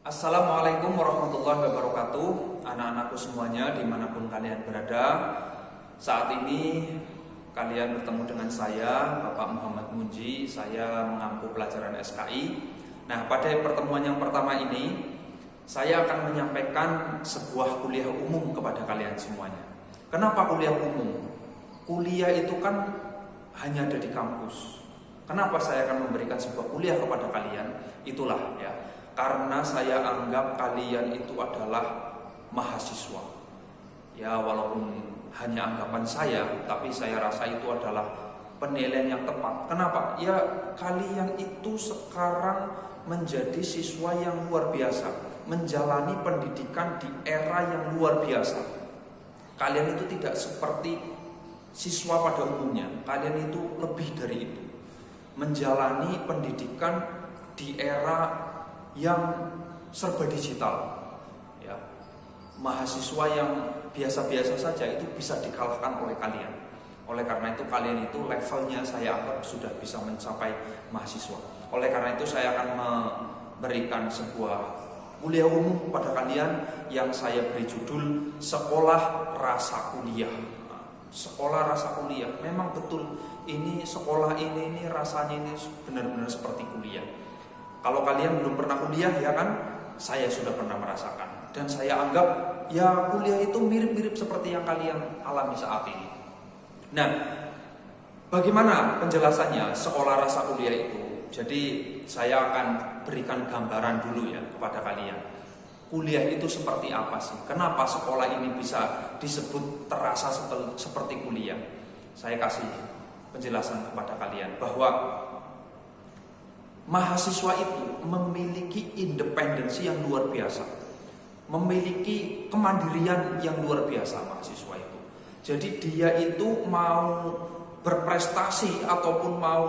Assalamualaikum warahmatullahi wabarakatuh. Anak-anakku semuanya dimanapun kalian berada, saat ini kalian bertemu dengan saya, Bapak Muhammad Munji. Saya mengampu pelajaran SKI. Nah, pada pertemuan yang pertama ini saya akan menyampaikan sebuah kuliah umum kepada kalian semuanya. Kenapa kuliah umum? Kuliah itu kan hanya ada di kampus. Kenapa saya akan memberikan sebuah kuliah kepada kalian? Itulah ya, karena saya anggap kalian itu adalah mahasiswa. Ya, walaupun hanya anggapan saya, tapi saya rasa itu adalah penilaian yang tepat. Kenapa? Ya, kalian itu sekarang menjadi siswa yang luar biasa, menjalani pendidikan di era yang luar biasa. Kalian itu tidak seperti siswa pada umumnya. Kalian itu lebih dari itu, menjalani pendidikan di era yang serba digital. Ya, mahasiswa yang biasa-biasa saja itu bisa dikalahkan oleh kalian. Oleh karena itu kalian itu levelnya saya anggap sudah bisa mencapai mahasiswa. Oleh karena itu saya akan memberikan sebuah kuliah umum kepada kalian yang saya beri judul Sekolah Rasa Kuliah. Sekolah rasa kuliah, memang betul ini sekolah ini rasanya ini benar-benar seperti kuliah. Kalau kalian belum pernah kuliah ya kan, saya sudah pernah merasakan. Dan saya anggap ya kuliah itu mirip-mirip seperti yang kalian alami saat ini. Nah, bagaimana penjelasannya sekolah rasa kuliah itu? Jadi saya akan berikan gambaran dulu ya kepada kalian. Kuliah itu seperti apa sih? Kenapa sekolah ini bisa disebut terasa seperti kuliah? Saya kasih penjelasan kepada kalian bahwa mahasiswa itu memiliki independensi yang luar biasa, memiliki kemandirian yang luar biasa mahasiswa itu. Jadi dia itu mau berprestasi ataupun mau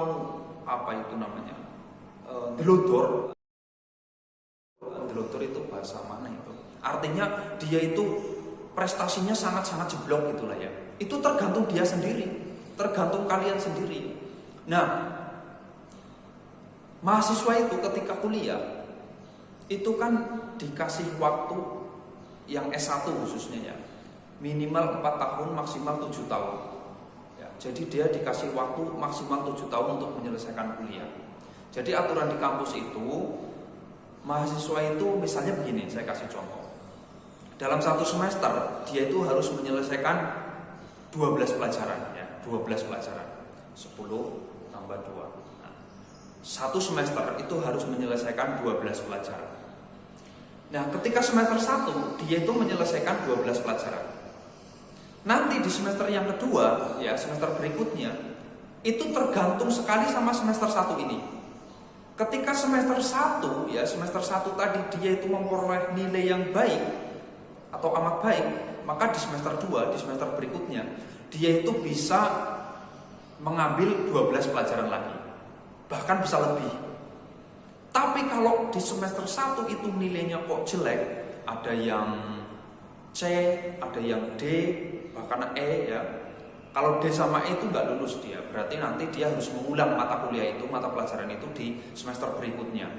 delodor itu bahasa mana itu? Artinya dia itu prestasinya sangat-sangat jeblok gitulah ya. Itu tergantung dia sendiri, tergantung kalian sendiri. Nah, mahasiswa itu ketika kuliah itu kan dikasih waktu yang S1 khususnya ya, minimal 4 tahun, maksimal 7 tahun ya, jadi dia dikasih waktu maksimal 7 tahun untuk menyelesaikan kuliah. Jadi aturan di kampus itu, mahasiswa itu misalnya begini, saya kasih contoh. Dalam satu semester dia itu harus menyelesaikan 12 pelajaran ya, 12 pelajaran 10 tambah 2. Satu semester itu harus menyelesaikan 12 pelajaran. Nah, ketika semester 1 dia itu menyelesaikan 12 pelajaran. Nanti di semester yang kedua, ya semester berikutnya, itu tergantung sekali sama semester 1 ini. Ketika semester 1, ya semester 1 tadi dia itu memperoleh nilai yang baik atau amat baik, maka di semester 2, di semester berikutnya, dia itu bisa mengambil 12 pelajaran lagi. Bahkan bisa lebih. Tapi kalau di semester 1 itu nilainya kok jelek, ada yang C, ada yang D, bahkan E ya. Kalau D sama E itu nggak lulus dia, berarti nanti dia harus mengulang mata kuliah itu, mata pelajaran itu di semester berikutnya.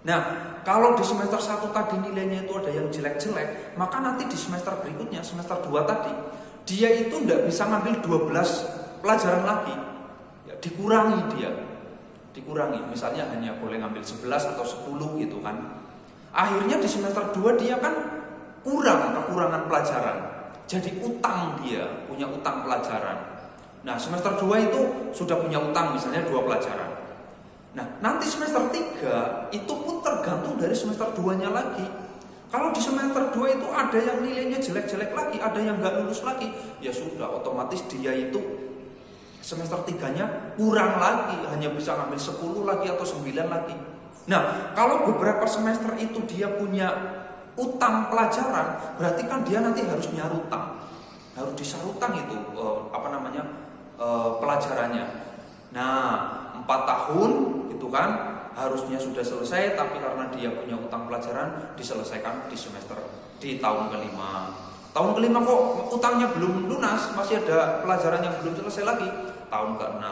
Nah, kalau di semester 1 tadi nilainya itu ada yang jelek-jelek, maka nanti di semester berikutnya, semester 2 tadi, dia itu nggak bisa ngambil 12 pelajaran lagi. Ya, dikurangi dia. Dikurangi, misalnya hanya boleh ngambil 11 atau 10 gitu kan. Akhirnya di semester 2 dia kan kekurangan pelajaran. Jadi utang, dia punya utang pelajaran. Nah, semester 2 itu sudah punya utang misalnya 2 pelajaran. Nah, nanti semester 3 itu pun tergantung dari semester 2-nya lagi. Kalau di semester 2 itu ada yang nilainya jelek-jelek lagi, ada yang nggak lulus lagi, ya sudah otomatis dia itu semester 3-nya kurang lagi, hanya bisa ngambil 10 lagi atau 9 lagi. Nah, kalau beberapa semester itu dia punya utang pelajaran, berarti kan dia nanti harus nyarutang, harus disarutang itu pelajarannya. Nah, 4 tahun itu kan harusnya sudah selesai, tapi karena dia punya utang pelajaran diselesaikan di tahun kelima. Tahun kelima kok utangnya belum lunas, masih ada pelajaran yang belum selesai lagi. Tahun ke-6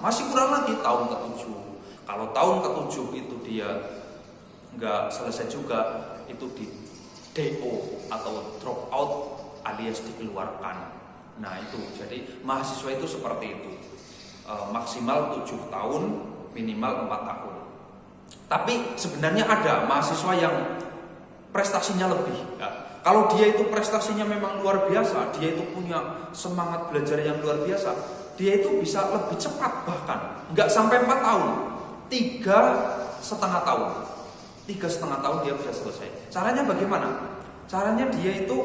masih kurang lagi, tahun ke-7. Kalau tahun ke-7 itu dia nggak selesai juga, itu di DO atau drop out alias dikeluarkan. Nah itu, jadi mahasiswa itu seperti itu, maksimal 7 tahun, minimal 4 tahun. Tapi sebenarnya ada mahasiswa yang prestasinya lebih ya. Kalau dia itu prestasinya memang luar biasa, dia itu punya semangat belajar yang luar biasa, dia itu bisa lebih cepat, bahkan nggak sampai 4 tahun, 3,5 tahun. 3,5 tahun dia bisa selesai. Caranya bagaimana? Caranya dia itu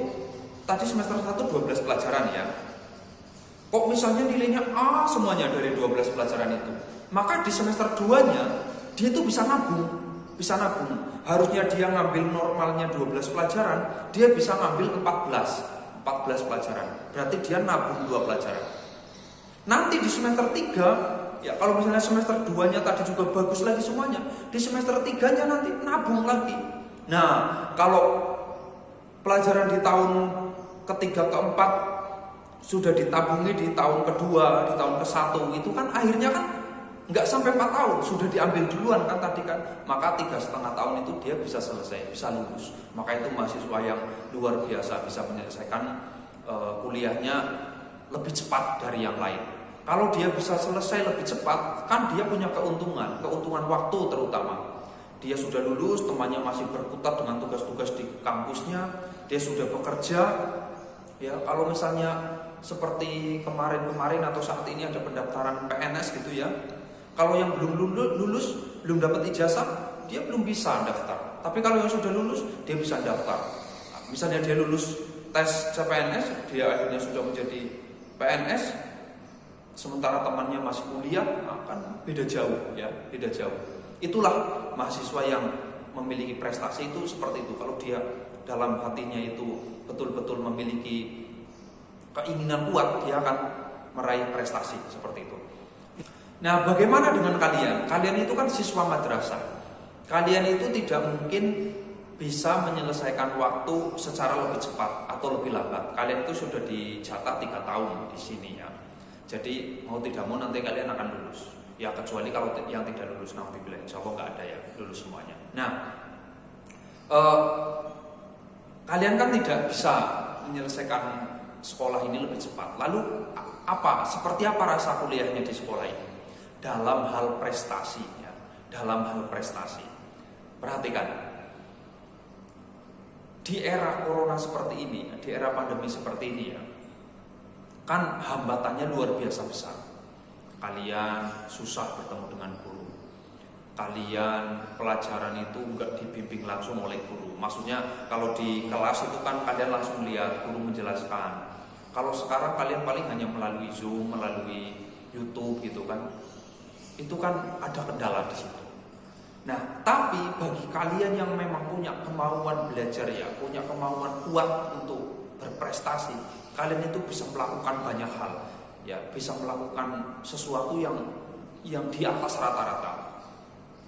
tadi semester 1 12 pelajaran ya. Kok misalnya nilainya A semuanya dari 12 pelajaran itu, maka di semester 2-nya dia itu bisa nabung. Harusnya dia ngambil normalnya 12 pelajaran, dia bisa ngambil 14 pelajaran. Berarti dia nabung 2 pelajaran. Nanti di semester 3, ya kalau misalnya semester 2-nya tadi juga bagus lagi semuanya, di semester 3-nya nanti nabung lagi. Nah, kalau pelajaran di tahun ketiga, keempat sudah ditabungi di tahun kedua, di tahun ke-1, itu kan akhirnya kan nggak sampai 4 tahun, sudah diambil duluan kan tadi kan. Maka 3,5 tahun itu dia bisa selesai, bisa lulus. Maka itu mahasiswa yang luar biasa, bisa menyelesaikan kuliahnya lebih cepat dari yang lain. Kalau dia bisa selesai lebih cepat, kan dia punya keuntungan waktu terutama. Dia sudah lulus, temannya masih berkutat dengan tugas-tugas di kampusnya, dia sudah bekerja. Ya, kalau misalnya seperti kemarin atau saat ini ada pendaftaran PNS gitu ya. Kalau yang belum lulus, belum dapat ijazah, dia belum bisa daftar. Tapi kalau yang sudah lulus, dia bisa daftar. Nah, misalnya dia lulus tes CPNS, dia akhirnya sudah menjadi PNS, sementara temannya masih kuliah, akan beda jauh ya, beda jauh. Itulah mahasiswa yang memiliki prestasi itu seperti itu. Kalau dia dalam hatinya itu betul-betul memiliki keinginan kuat, dia akan meraih prestasi seperti itu. Nah, bagaimana dengan kalian? Kalian itu kan siswa madrasah. Kalian itu tidak mungkin bisa menyelesaikan waktu secara lebih cepat atau lebih lambat. Kalian itu sudah dicatat 3 tahun di sini ya. Jadi mau tidak mau nanti kalian akan lulus. Ya kecuali kalau yang tidak lulus, naudzubillah, insya Allah nggak ada ya lulus semuanya. Nah, kalian kan tidak bisa menyelesaikan sekolah ini lebih cepat. Lalu seperti apa rasa kuliahnya di sekolah ini? Dalam hal prestasi ya, dalam hal prestasi. Perhatikan, di era corona seperti ini, di era pandemi seperti ini ya, kan hambatannya luar biasa besar. Kalian susah bertemu dengan guru. Kalian pelajaran itu enggak dibimbing langsung oleh guru. Maksudnya kalau di kelas itu kan kalian langsung lihat guru menjelaskan. Kalau sekarang kalian paling hanya melalui Zoom, melalui YouTube gitu kan. Itu kan ada kendala di situ. Nah, tapi bagi kalian yang memang punya kemauan belajar ya, punya kemauan kuat untuk berprestasi, kalian itu bisa melakukan banyak hal. Ya, bisa melakukan sesuatu yang di atas rata-rata.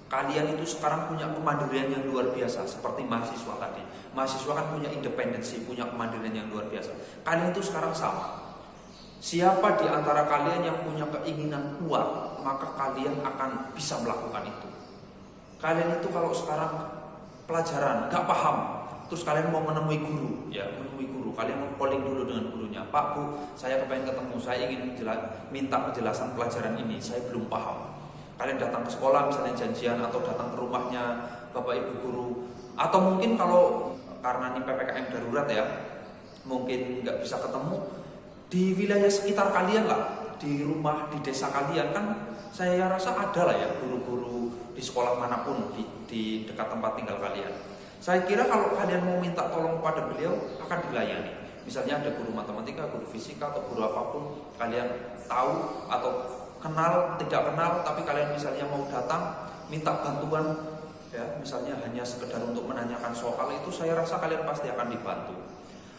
Kalian itu sekarang punya kemandirian yang luar biasa, seperti mahasiswa tadi. Mahasiswa kan punya independensi, punya kemandirian yang luar biasa. Kalian itu sekarang sama. Siapa di antara kalian yang punya keinginan kuat, maka kalian akan bisa melakukan itu. Kalian itu kalau sekarang pelajaran gak paham, terus kalian mau menemui guru, ya menemui guru, kalian mau calling dulu dengan gurunya. Pak, Bu, saya kepengen ketemu, saya ingin minta penjelasan pelajaran ini, saya belum paham. Kalian datang ke sekolah misalnya janjian, atau datang ke rumahnya Bapak Ibu guru, atau mungkin kalau karena ini PPKM darurat ya, mungkin nggak bisa ketemu, di wilayah sekitar kalian lah, di rumah, di desa kalian kan saya rasa ada lah ya guru-guru di sekolah manapun di dekat tempat tinggal kalian. Saya kira kalau kalian mau minta tolong pada beliau akan dilayani. Misalnya ada guru matematika, guru fisika atau guru apapun, kalian tahu atau kenal, tidak kenal, tapi kalian misalnya mau datang minta bantuan ya, misalnya hanya sekedar untuk menanyakan soal itu, saya rasa kalian pasti akan dibantu.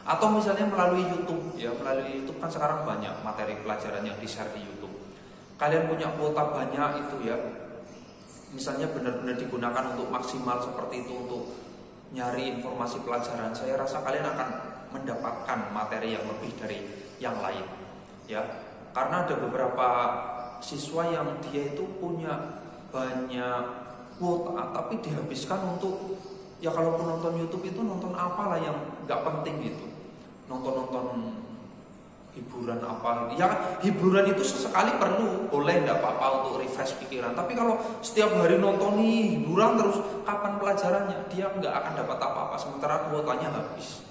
Atau misalnya melalui YouTube ya, melalui YouTube kan sekarang banyak materi pelajaran yang di-share di YouTube. Kalian punya kuota banyak itu ya, misalnya benar-benar digunakan untuk maksimal seperti itu untuk nyari informasi pelajaran, saya rasa kalian akan mendapatkan materi yang lebih dari yang lain ya. Karena ada beberapa siswa yang dia itu punya banyak kuota, tapi dihabiskan untuk ya kalaupun nonton YouTube itu nonton apalah yang nggak penting gitu, nonton hiburan apa gitu. Ya hiburan itu sesekali perlu, boleh, nggak apa-apa untuk refresh pikiran. Tapi kalau setiap hari nonton nih hiburan terus, kapan pelajarannya? Dia nggak akan dapat apa-apa, sementara kuotanya habis.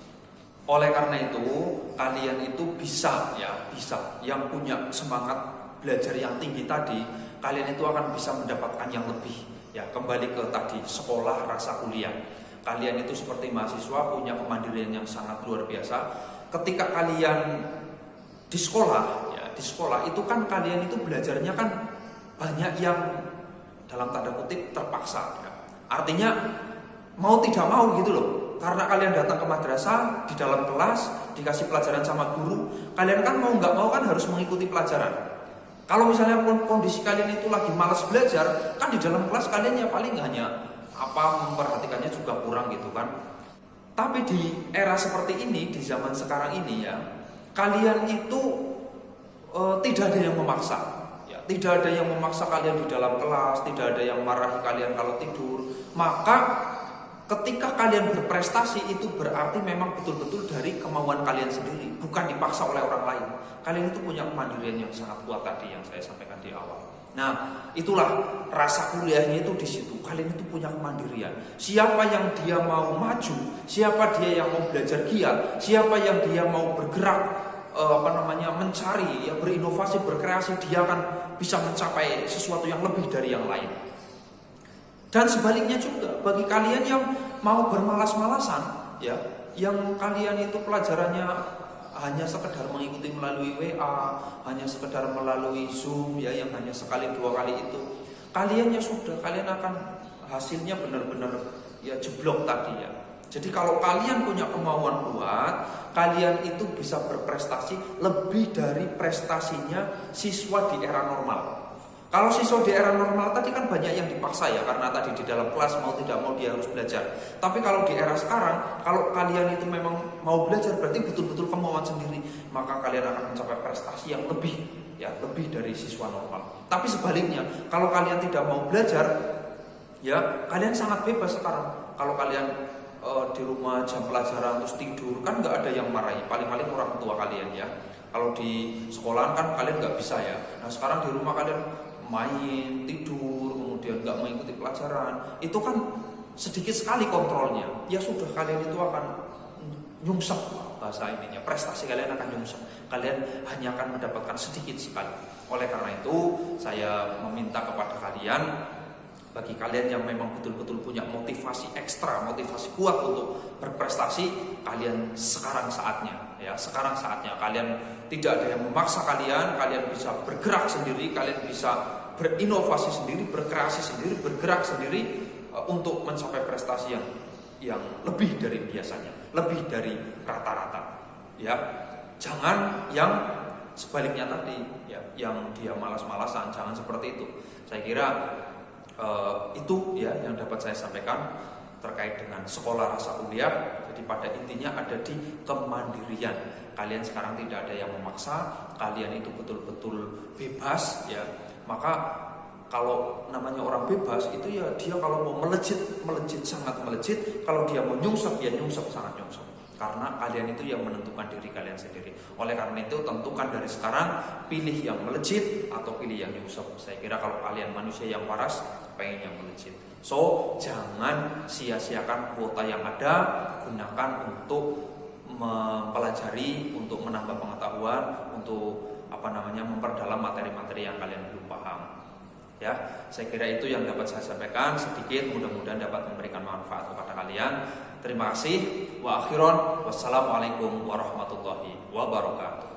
Oleh karena itu kalian itu bisa yang punya semangat belajar yang tinggi tadi, kalian itu akan bisa mendapatkan yang lebih. Ya kembali ke tadi, sekolah rasa kuliah. Kalian itu seperti mahasiswa punya kemandirian yang sangat luar biasa. Ketika kalian di sekolah, ya di sekolah itu kan kalian itu belajarnya kan banyak yang dalam tanda kutip terpaksa. Ya. Artinya mau tidak mau gitu loh. Karena kalian datang ke madrasah, di dalam kelas dikasih pelajaran sama guru, kalian kan mau nggak mau kan harus mengikuti pelajaran. Kalau misalnya kondisi kalian itu lagi malas belajar, kan di dalam kelas kalian ya paling hanya memperhatikannya juga kurang gitu kan. Tapi di era seperti ini, di zaman sekarang ini ya, kalian itu tidak ada yang memaksa, ya, tidak ada yang memaksa kalian di dalam kelas, tidak ada yang marahi kalian kalau tidur. Maka ketika kalian berprestasi itu berarti memang betul-betul dari kemauan kalian sendiri, bukan dipaksa oleh orang lain. Kalian itu punya kemandirian yang sangat kuat tadi yang saya sampaikan di awal. Nah, itulah rasa kuliahnya itu di situ. Kalian itu punya kemandirian. Siapa yang dia mau maju, siapa dia yang mau belajar giat, siapa yang dia mau bergerak mencari, ya berinovasi, berkreasi, dia akan bisa mencapai sesuatu yang lebih dari yang lain. Dan sebaliknya juga bagi kalian yang mau bermalas-malasan, ya, yang kalian itu pelajarannya hanya sekedar mengikuti melalui WA, hanya sekedar melalui Zoom, ya, yang hanya sekali dua kali itu, kalian ya sudah, kalian akan hasilnya benar-benar ya jeblok tadi ya. Jadi kalau kalian punya kemauan kuat, kalian itu bisa berprestasi lebih dari prestasinya siswa di era normal. Kalau siswa di era normal tadi kan banyak yang dipaksa ya, karena tadi di dalam kelas mau tidak mau dia harus belajar. Tapi kalau di era sekarang, kalau kalian itu memang mau belajar berarti betul-betul kemauan sendiri, maka kalian akan mencapai prestasi yang lebih, ya lebih dari siswa normal. Tapi sebaliknya, kalau kalian tidak mau belajar, ya kalian sangat bebas sekarang. Kalau kalian di rumah jam pelajaran terus tidur, kan nggak ada yang marahi, paling-paling orang tua kalian ya. Kalau di sekolahan kan kalian nggak bisa ya. Nah sekarang di rumah kalian main, tidur, kemudian nggak mengikuti pelajaran, itu kan sedikit sekali kontrolnya. Ya sudah, kalian itu akan nyungsep, bahasa ininya, prestasi kalian akan nyungsep. Kalian hanya akan mendapatkan sedikit sekali. Oleh karena itu saya meminta kepada kalian, bagi kalian yang memang betul-betul punya motivasi ekstra, motivasi kuat untuk berprestasi, kalian sekarang saatnya, ya sekarang saatnya. Kalian tidak ada yang memaksa kalian, kalian bisa bergerak sendiri, kalian bisa berinovasi sendiri, berkreasi sendiri, bergerak sendiri untuk mencapai prestasi yang lebih dari biasanya, lebih dari rata-rata. Ya, jangan yang sebaliknya tadi, ya, yang dia malas-malasan, jangan seperti itu. Saya kira itu ya yang dapat saya sampaikan terkait dengan sekolah rasa kuliah. Jadi pada intinya ada di kemandirian. Kalian sekarang tidak ada yang memaksa, kalian itu betul-betul bebas ya. Maka kalau namanya orang bebas itu ya dia kalau mau melejit sangat melejit, kalau dia mau nyungsep ya nyungsep sangat nyungsep. Karena kalian itu yang menentukan diri kalian sendiri. Oleh karena itu tentukan dari sekarang, pilih yang melejit atau pilih yang nyungsep. Saya kira kalau kalian manusia yang waras, pengen yang melejit. So jangan sia-siakan kuota yang ada, gunakan untuk mempelajari, untuk menambah pengetahuan, untuk memperdalam materi-materi yang kalian belum paham. Ya, saya kira itu yang dapat saya sampaikan sedikit, mudah-mudahan dapat memberikan manfaat kepada kalian. Terima kasih. Wa akhiron, wassalamualaikum warahmatullahi wabarakatuh.